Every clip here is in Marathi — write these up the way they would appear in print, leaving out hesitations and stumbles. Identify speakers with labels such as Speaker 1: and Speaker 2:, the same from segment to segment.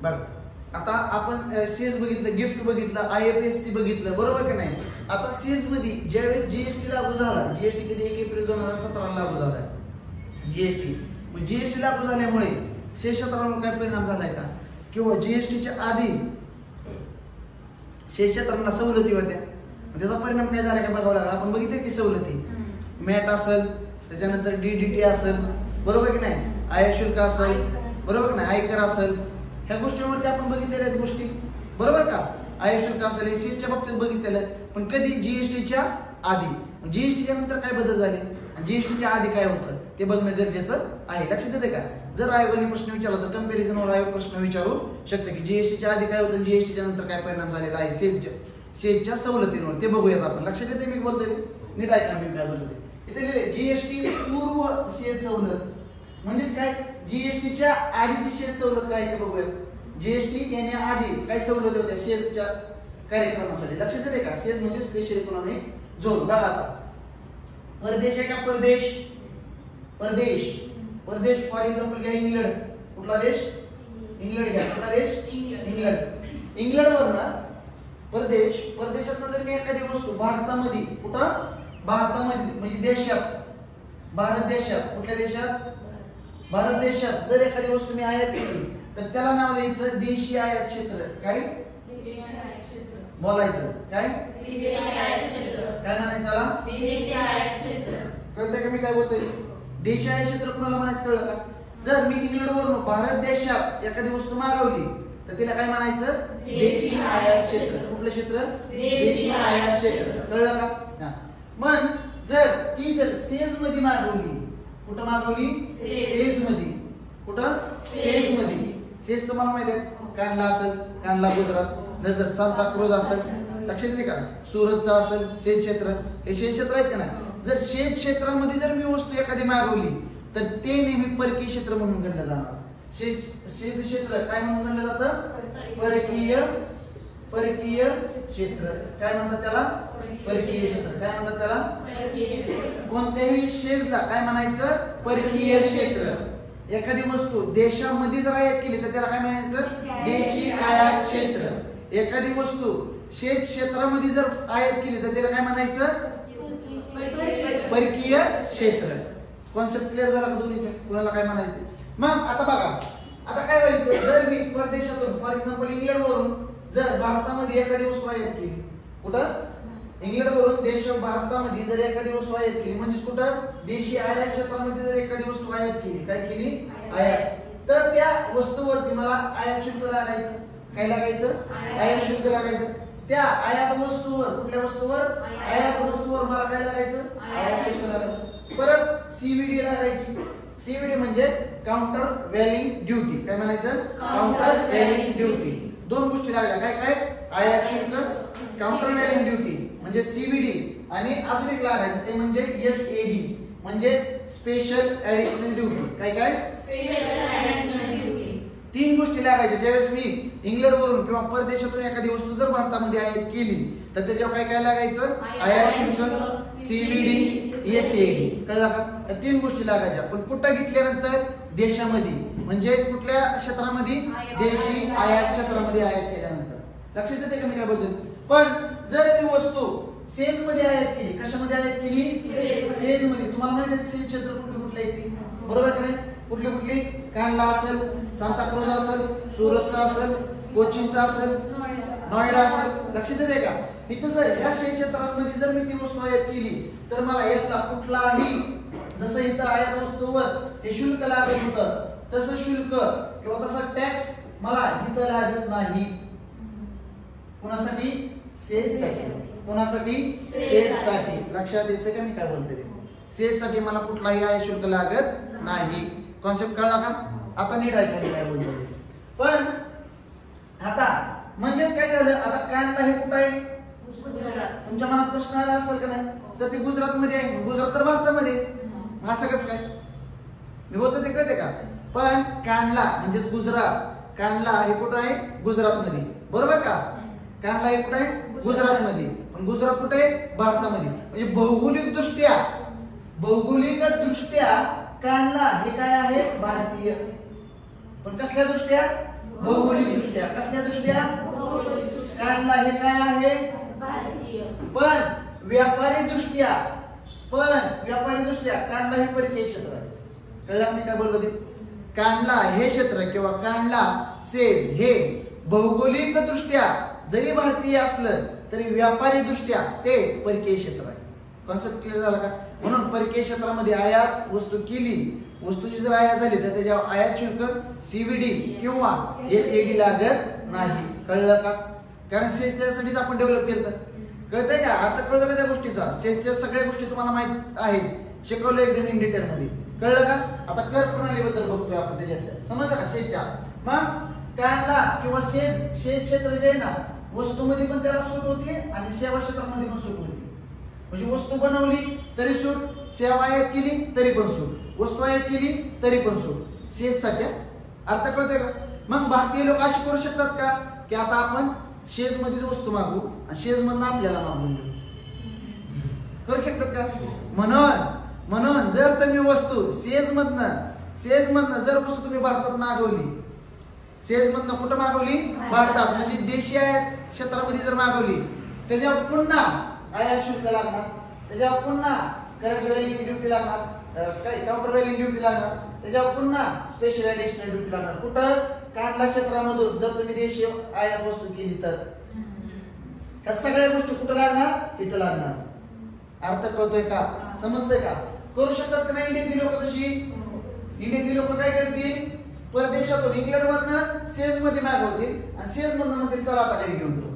Speaker 1: बघ आता आपण सेज बघितलं, गिफ्ट बघितलं, IFSC बघितलं, बरोबर का नाही? आता सेज मध्ये ज्यावेळेस जीएसटी लागू झाला, जीएसटी कधी 1 एप्रिल 2017 लागू झाला जीएसटी. मग जीएसटी लागू झाल्यामुळे सेज क्षेत्रावर काय परिणाम झालाय का? किंवा जीएसटीच्या आधी सेज क्षेत्रांना सवलती होत्या, त्याचा परिणाम काय झाला का बघावं लागला. आपण बघितलं की सवलती मॅट असेल, त्याच्यानंतर DDT असेल, बरोबर की नाही, आयात शुल्क असेल, बरोबर की नाही, आयकर असेल, ह्या गोष्टींवरती आपण बघितलेल्या आहेत गोष्टी, बरोबर का? आयात शुल्क असेल हे सेजच्या बाबतीत बघितलेलं आहे. पण कधी जीएसटीच्या आधी. जीएसटीच्या नंतर काय बदल झाले आणि जीएसटीच्या आधी काय होतं ते बघणं गरजेचं आहे. लक्षात येते का? जर आयोगाने प्रश्न विचारला तर कंपॅरिझनवर आयोग प्रश्न विचारू शकते की जीएसटीच्या आधी काय होतं, जीएसटीच्या नंतर काय परिणाम झालेला आहे सेजच्या सवलतींवर, ते बघूयात आपण. लक्षात येते मी बोलतोय नीट ऐका मी काय बोलतोय. इथे लिहिले जीएसटी पूर्व सेज सवलत म्हणजेच काय, जीएसटीच्या आधीची सेज सवलत काय ते बघूया. जीएसटी येण्याआधी काय सवलती होत्या सेजच्या कार्यक्रमासाठी, लक्षात येते का? सेज म्हणजे स्पेशल इकॉनॉमिक झोन. बघा आता परदेश आहे का, परदेश, परदेश, परदेश फॉर एक्झाम्पल घ्या इंग्लंड. कुठला देश? इंग्लंड घ्या. कुठला देश? इंग्लंड. इंग्लंडवर ना परदेश, परदेशात जर मी एखादी वस्तू भारतामध्ये, कुठं भारतामध्ये म्हणजे देशात, भारत देशात, कुठल्या देशात? भारत देशात जर एखादी वस्तू मी आयात केली तर त्याला नाव द्यायचं देशी आयात क्षेत्र. काय बोलायचं? काय काय म्हणायचं त्याला? कळतंय का मी काय बोलतोय? देशी आयात क्षेत्र कुणाला म्हणायचं, कळलं का? जर मी इंग्लंडवरून भारत देशात एखादी वस्तू मागवली तर तिला काय म्हणायचं? देशी आयात क्षेत्र. कुठलं क्षेत्र? देशी आयात क्षेत्र. कळलं का? मग जर सेज मध्ये मागवली, कुठं मागवली? सेज मध्ये. कुठं? सेज मध्ये. सेज तुम्हाला माहिती आहे, कांडला असेल, कांडला गुजरात, जर सांताक्रूज असेल, लक्षात येते का? सुरतचा असेल सेज क्षेत्र, हे सेज क्षेत्र आहेत का नाही? जर सेज क्षेत्रामध्ये जर मी वस्तू एखादी मागवली तर ते नेहमी परकीय क्षेत्र म्हणून गणलं जाणार. सेज क्षेत्र काय म्हणून गणलं जातं? परकीय क्षेत्र. काय म्हणतात त्याला? परकीय क्षेत्र. काय म्हणतात त्याला? कोणत्याही सेजला काय म्हणायचं? परकीय क्षेत्र. एखादी वस्तू देशामध्ये जर आयात केली तर त्याला काय म्हणायचं? देशी आयात क्षेत्र. एखादी वस्तू सेज क्षेत्रामध्ये जर आयात केली तर त्याला काय म्हणायचं? परकीय क्षेत्र. कॉन्सेप्ट क्लिअर झाला का दोन्हीचा? कुणाला काय म्हणायचं? मग आता बघा, आता काय व्हायचं, जर मी परदेशातून फॉर एक्झाम्पल इंग्लंडवरून जर भारतामध्ये एखादी वस्तू आयात केली, कुठं? इंग्लंडवरून भारतामध्ये जर एखादी वस्तू आयात केली म्हणजे कुठं? देशी आयात क्षेत्रामध्ये जर एखादी वस्तू आयात केली, काय केली? आयात. तर त्या वस्तूवरती मला आयात शुल्क लागायचं. काय लागायचं? आयात शुल्क लागायचं. त्या आयात वस्तूवर, कुठल्या वस्तूवर? आयात वस्तूवर मला काय लागायचं? आयात शुल्क लागायचं. परत CVD लागायची. CVD म्हणजे काउंटर व्हॅलिंग ड्युटी. काय म्हणायचं? Countervailing duty. दोन गोष्टी लागल्या. काय काय? आयात शुल्क, काउंटर व्हॅलिंग ड्युटी म्हणजे CVD, आणि अजून एक लागायचं ते म्हणजे SAD म्हणजे स्पेशल ऍडिशनल ड्युटी. काय काय? Special additional duty. तीन गोष्टी लागायच्या. ज्यावेळेस मी इंग्लंडवरून किंवा परदेशातून एखादी वस्तू जर भारतामध्ये आयात केली तर त्याच्यावर काय काय लागायचं? आयात शुल्क, CVD, SAD. कळलं का? या तीन गोष्टी लागायच्या. पण कुठं घेतल्यानंतर? देशामध्ये, म्हणजेच कुठल्या क्षेत्रामध्ये? देशी आयात क्षेत्रामध्ये आयात केल्यानंतर. लक्षात येते का मी काय बोलतोय? पण जर मी वस्तू सेज मध्ये आयात केली, कशामध्ये आयात केली? सेज मध्ये. तुम्हाला माहिती आहे सेज क्षेत्र कुठले कुठले आहेत? बरोबर का नाही? कुठली कुठली? कांडला असेल, सांताक्रूज असेल, सुरतचा असेल, कोचीनचा असेल, नोएडा असेल. लक्षात येते का? इथं जर ह्या सेज क्षेत्रांमध्ये जर मी ती वस्तू आयात केली तर मला यातला कुठलाही, जसं इथं आयात वस्तूवर हे शुल्क लागत होतं तसं शुल्क किंवा तसा टॅक्स मला इथं लागत नाही. कुणासाठी? सेज साठी. कुणासाठी? सेज साठी. लक्षात येते का मी काय बोलते? सेज साठी मला कुठलाही आयात शुल्क लागत नाही. कॉन्सेप्ट कळला का? आता नीट ऐका मी काय बोलतोय. पण आता म्हणजेच काय झालं, आता कांडला हे कुठं आहे? गुजरात. तुमच्या मनात प्रश्न आला असेल का नाही? सर ते गुजरात मध्ये आहे. गुजरात तर भारतामध्ये. असं कसं काय? मी बोलतो ते कळते का? पण कांडला म्हणजे गुजरात, कांडला हे कुठं आहे? गुजरात मध्ये. बरोबर का? कांडला हे कुठं आहे? गुजरात मध्ये. पण गुजरात कुठे आहे? भारतामध्ये. म्हणजे भौगोलिक दृष्ट्या कांडला हे काय आहे? भारतीय. पण कसल्या दृष्ट्या? भौगोलिक दृष्ट्या. कसल्या दृष्ट्या? कांडला हे काय आहे? पण व्यापारी दृष्ट्या कांडला हे परकीय क्षेत्र आहे. कळलं मी काय बोललो ते? कांडला हे क्षेत्र किंवा कांडला सेज हे भौगोलिक दृष्ट्या जरी भारतीय असलं तरी व्यापारी दृष्ट्या ते परकीय क्षेत्र आहे. कॉन्सेप्ट क्लिअर झाला का? म्हणून परकीय क्षेत्रामध्ये आयात वस्तू केली, वस्तूची जर आयात झाली तर त्याच्यावर आयात शुल्क सीव्हीडी किंवा एसईडी लागत नाही. कळलं का? कारण सेजच्यासाठीच आपण डेव्हलप केलं. कळतंय का? आता कळलं का त्या गोष्टीचा? सेजच्या सगळ्या गोष्टी तुम्हाला माहित आहेत, शिकवलं एकदम इन डिटेल मध्ये. कळलं का? आता कर प्रणालीबद्दल बघतोय आपण त्याच्यातल्या. समजलं का? सेजच्या मग कांडला किंवा सेज क्षेत्र जे आहे ना, वस्तूमध्ये पण त्याला सूट होते आणि सेवा क्षेत्रामध्ये पण सूट होते. म्हणजे वस्तू बनवली तरी सूट, सेवा आयात केली तरी पण सूट, वस्तू आयात केली तरी पण सूट. सेज साठी अर्थ कळतोय का? मग भारतीय लोक अशी करू शकतात का की आता आपण शेज मध्येच वस्तू मागू आणि शेज मधनं आपल्याला मागून घेऊ? करू शकतात का? म्हणून जर तुम्ही वस्तू सेज मधनं जर वस्तू तुम्ही भारतात मागवली, सेज मधनं कुठं मागवली? भारतात. म्हणजे देशी आयात क्षेत्रामध्ये जर मागवली त्याच्यावर पुन्हा आयात शुल्क लागणार, त्याच्यावर पुन्हा करंट व्हॅल्यू ड्युटी लागणार, काय काउंटर व्हॅल्यू ड्युटी लागणार, त्याच्यावर पुन्हा स्पेशल ऍडिशनल ड्युटी लागणार. कुठं? कांडला क्षेत्रामधून जर तुम्ही देशी आयात वस्तू केली तर या सगळ्या गोष्टी कुठं लागणार? इथं लागणार. अर्थ कळतोय का? समजतंय का? करू शकतात का नाही इंडियातली लोक तशी? इंडियातली लोक काय करतील? परदेशातून इंग्लंड मधनं सेज मध्ये मागवतील आणि सेज मधनं म्हणतील चला आता घरी घेऊन जाऊ.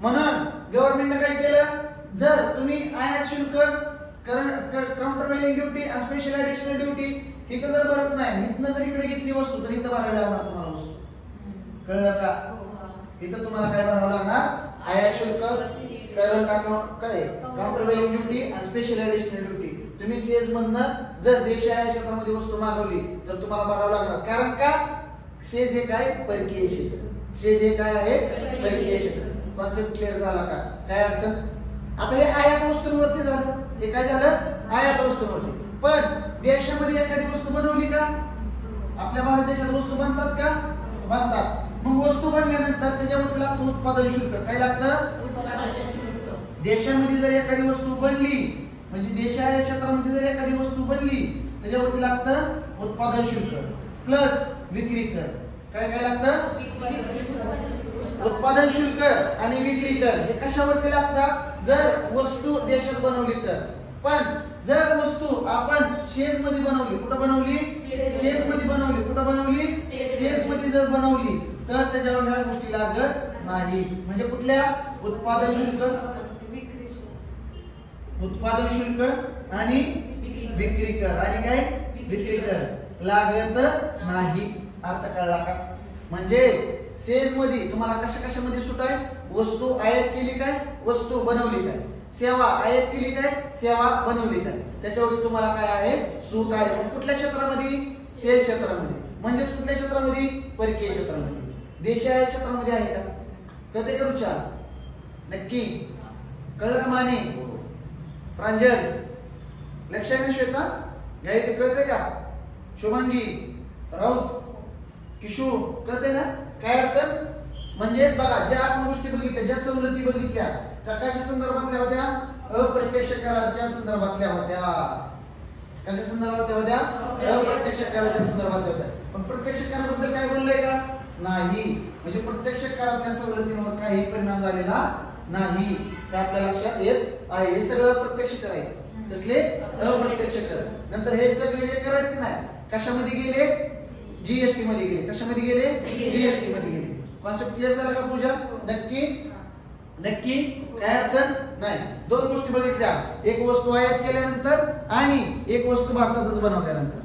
Speaker 1: म्हणून गव्हर्नमेंटने काय केलं? जर तुम्ही आयात शुल्क, काउंटर व्हॅल्यू ड्युटी आणि स्पेशल ऍडिशनल ड्युटी इथं जर भरत नाही, इथनं जर इकडे घेतली वस्तू तर इथं भरावी लागणार तुम्हाला वस्तू. कळलं का? इथं तुम्हाला काय भरावं लागणार? आयात शुल्क, काउंटर व्हॅल्यू ड्युटी आणि स्पेशल ऍडिशनल ड्युटी. तुम्ही सेज मधनं जर देशी आयात क्षेत्रामध्ये वस्तू मागवली तर तुम्हाला भरावं लागणार. कारण का? सेज हे काय? परकीय क्षेत्र. सेज हे काय आहे? परकीय क्षेत्र. कॉन्सेप्ट क्लिअर झाला का? काय अडचण? आता हे आयात वस्तूंवरती झालं. हे काय झालं? आयात वस्तूंवरती. पण देशामध्ये एखादी वस्तू बनवली का? आपल्या भारत देशात वस्तू बनतात का? बनतात. मग वस्तू बनल्यानंतर त्याच्यावरती लागतं उत्पादन शुल्क. काय लागतं? देशामध्ये जर एखादी वस्तू बनली, म्हणजे देशाच्या क्षेत्रामध्ये जर एखादी वस्तू बनली त्याच्यावरती लागतं उत्पादन शुल्क प्लस विक्री कर. काय काय लागतं? उत्पादन शुल्क आणि विक्री कर हे कशावरती लागतात? जर वस्तू देशात बनवली तर. पण जर वस्तू आपण शेज मध्ये बनवली, कुठं बनवली? शेज मध्ये बनवली. कुठं बनवली? शेज मध्ये जर बनवली तर त्याच्यावर ह्या गोष्टी लागत नाही. म्हणजे कुठल्या? उत्पादन शुल्क आणि विक्री कर आणि काय? विक्री कर लागत नाही. अर्थ कळला का? म्हणजे सेज मध्ये तुम्हाला कशा कशामध्ये सूट आहे? वस्तू आयात केली काय? वस्तू बनवली काय? सेवा आयात केली काय? सेवा बनवली काय? त्याच्यावर तुम्हाला काय आहे? सूट आहे. पण कुठल्या क्षेत्रामध्ये? सेज क्षेत्रामध्ये. म्हणजे कुठल्या क्षेत्रामध्ये? परकीय क्षेत्रामध्ये. देशी आयात क्षेत्रामध्ये आहे का? कळते का रुचा? नक्की कळलं का? माने, प्रांजल, लक्षाने, श्वेता, गायत्री कळते का? शुभांगी, राऊत, किशोर कळते ना? काय अडचण? म्हणजे बघा, ज्या आपण गोष्टी बघितल्या, ज्या सवलती बघितल्या त्या कशा संदर्भातल्या होत्या? अप्रत्यक्ष कराच्या संदर्भातल्या होत्या. कशा संदर्भातल्या होत्या? अप्रत्यक्ष कराच्या संदर्भातल्या होत्या. पण प्रत्यक्ष कराबद्दल काय बोललंय का? नाही. म्हणजे प्रत्यक्ष कराच्या सवलतींवर काही परिणाम झालेला नाही. ते आपल्या लक्षात येत आहे. हे सगळं प्रत्यक्ष कर आहे. कसले? अप्रत्यक्ष कर. नंतर हे सगळे जे करायचे नाही कशामध्ये गेले? जीएसटी मध्ये गेले. कशामध्ये गेले? जीएसटी मध्ये गेले. कॉन्सेप्ट क्लिअर झाला का पूजा? नक्की काय अडचण नाही. दोन गोष्टी बघितल्या, एक वस्तू आयात केल्यानंतर आणि एक वस्तू भारतातच बनवल्यानंतर.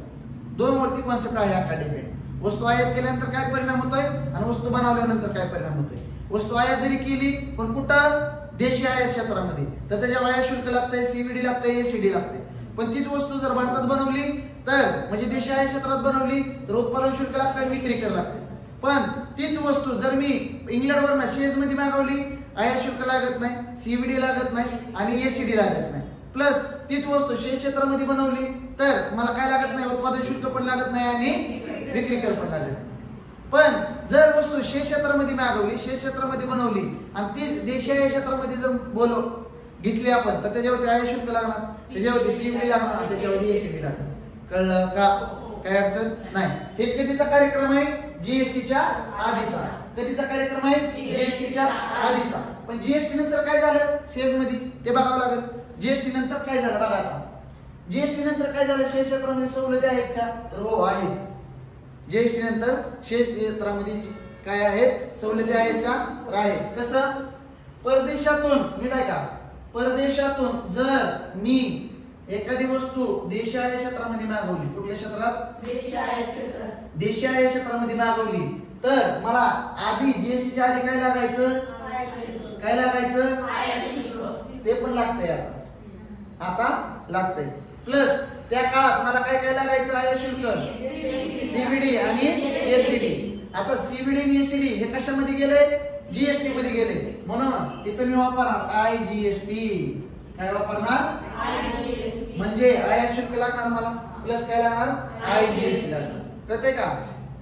Speaker 1: दोन वरती कॉन्सेप्ट आहे हा डिपेंड. वस्तू आयात केल्यानंतर काय परिणाम होतोय आणि वस्तू बनवल्यानंतर काय परिणाम होतोय. वस्तू आयात जरी केली पण कुठं? देशी आयात क्षेत्रामध्ये, तर त्याच्यावर आयात शुल्क लागतंय, सीव्हीडी लागतंय, एसईडी लागतंय. पण तीच वस्तू जर भारतात बनवली तर, म्हणजे देशी आयात क्षेत्रात बनवली तर उत्पादन शुल्क लागतंय, विक्री कर लागतंय. पण तीच वस्तू जर मी इंग्लंडवरनं शेज मध्ये मागवली, आयात शुल्क लागत नाही, सीव्हीडी लागत नाही आणि एसईडी लागत नाही. प्लस तीच वस्तू शेज क्षेत्रामध्ये बनवली तर मला काय लागत नाही? उत्पादन शुल्क पण लागत नाही आणि विक्री कर पण लागत नाही. पण जर वस्तू शेष क्षेत्रामध्ये मागवली, शेष क्षेत्रामध्ये बनवली आणि ती देशीय क्षेत्रामध्ये जर घेतली आपण, तर त्याच्यावरती आयात शुल्क लागणार, त्याच्यावरती सीबीडी लागणार आणि त्याच्यावरती एसीबी लागणार. कळलं का? काय अडचण नाही. हे कधीचा कार्यक्रम आहे? जीएसटीच्या आधीचा. कधीचा कार्यक्रम आहे? जीएसटीच्या आधीचा. पण जीएसटी नंतर काय झालं सेज मध्ये ते बघावं लागेल. जीएसटी नंतर काय झालं बघा आता. जीएसटी नंतर काय झालं? शेष क्षेत्रामध्ये सवलती आहेत का? तर हो आहेत. जीएसटी नंतर शेष क्षेत्रामध्ये काय आहेत? सवलती आहेत का? तर आहेत. कसं? परदेशातून नीट आहे का? परदेशातून जर मी एखादी वस्तू देशीय क्षेत्रामध्ये मागवली, कुठल्या क्षेत्रात? देशीय क्षेत्रामध्ये मागवली, तर मला आधी जीएसटीच्या आधी काय लागायचं? काय लागायचं? ते पण लागतंय आता लागतंय. प्लस त्या काळात मला काय काय लागायचं? आयात शुल्क, सीबीडी आणि एसीडी. आता सीबीडी आणि एसीडी हे कशामध्ये गेले? जीएसटी मध्ये गेले. म्हणून इथं मी वापरणार आयजीएसटी. काय वापरणार? म्हणजे आयात शुल्क लागणार मला, प्लस काय लागणार? आयजीएसटी लागणार. कळतंय का?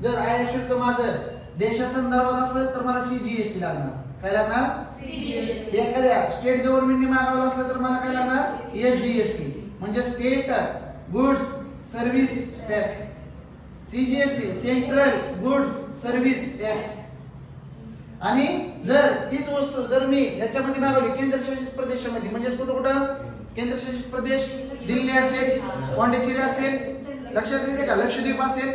Speaker 1: जर आयात शुल्क माझं देशासंदर्भात असेल तर मला सीजीएसटी लागणार. काय लागणार? एखाद्या स्टेट गव्हर्नमेंटने मागवलं असलं तर मला काय लागणार? एसजीएसटी म्हणजे state goods service tax. CGST central goods service tax. आणि जर तीच वस्तू जर मी याच्यामध्ये मागवली केंद्रशासित प्रदेशामध्ये, म्हणजे कुठं कुठं? केंद्रशासित प्रदेश दिल्ली असेल, पॉंडिचेरी असेल, लक्षात येते का? लक्षद्वीप असेल,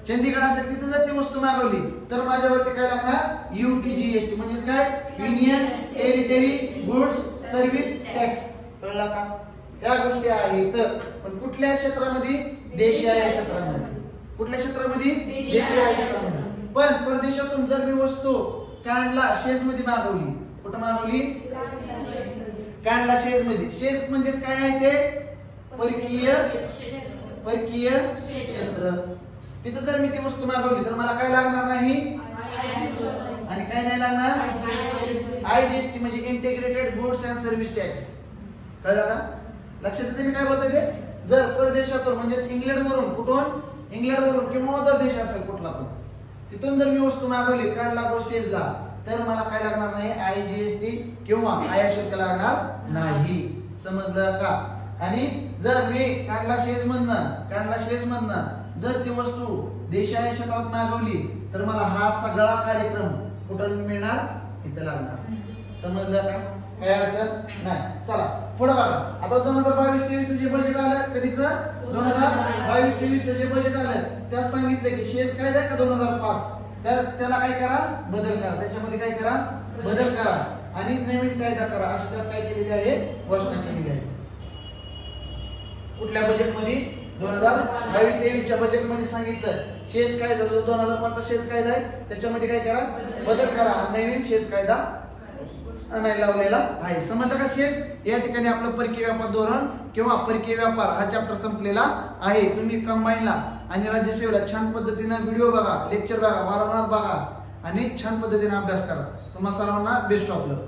Speaker 1: चंदीगड असेल, तिथे जर ती वस्तू मागवली तर माझ्यावरती काय लागणार? यूटीजीएसटी म्हणजे काय? Union territory goods service tax. कळला का? या गोष्टी आहेत. पण कुठल्या क्षेत्रामध्ये? देशीय क्षेत्रामध्ये. कुठल्या क्षेत्रामध्ये? देशीय क्षेत्रामध्ये. पण परदेशातून जर मी वस्तू कॅनडा शेज मध्ये मागवली, कुठं मागवली? कॅनडा शेज मध्ये. शेज म्हणजे काय आहे ते? परकीय क्षेत्र. तिथं जर मी ती वस्तू मागवली तर मला काय लागणार नाही? आणि काय नाही लागणार? आयजीएसटी म्हणजे integrated goods and service tax. कळलं का? लक्षात येते मी काय बोलतोय ते? जर परदेशातून म्हणजे इंग्लंड वरून, कुठून? इंग्लंड वरून किंवा अदर देश असेल कुठला पण, तिथून जर मी वस्तू मागवली कॅनडा शेजला, तर मला काय लागणार नाही? आयजीएसटी किंवा आयात शुल्क लागणार नाही. समजलं का? आणि जर मी कॅनडा शेज मधनं जर ती वस्तू देशीय क्षेत्रात मागवली तर मला हा सगळा कार्यक्रम कुठं मिळणार? इथं लागणार. समजलं का? काय अडचण नाही. चला पुढे बघा. आता 2022-23 जे बजेट आलं, कधीचं? 2022-23 जे बजेट आलं त्यात सांगितलं की शेज कायदा का 2005 त्याला काय करा? बदल करा. त्याच्यामध्ये काय करा? बदल करा आणि नवीन कायदा करा. अशी त्यात काय केलेली आहे? घोषणा केलेली आहे. कुठल्या बजेटमध्ये? 2022-23च्या बजेटमध्ये सांगितलं शेज कायदा जो 2005 चा शेज कायदा आहे त्याच्यामध्ये काय करा? बदल करा आणि नवीन शेज कायदा नाही लावलेला आहे. समजलं का? शेज या ठिकाणी आपलं परकीय व्यापार धोरण किंवा परकीय व्यापार हा चॅप्टर संपलेला आहे. तुम्ही कंबाईनला आणि राज्यसेवेला छान पद्धतीने व्हिडिओ बघा, लेक्चर बघा, वारंवार बघा आणि छान पद्धतीने अभ्यास करा. तुम्हा सर्वांना बेस्ट ऑफ लक.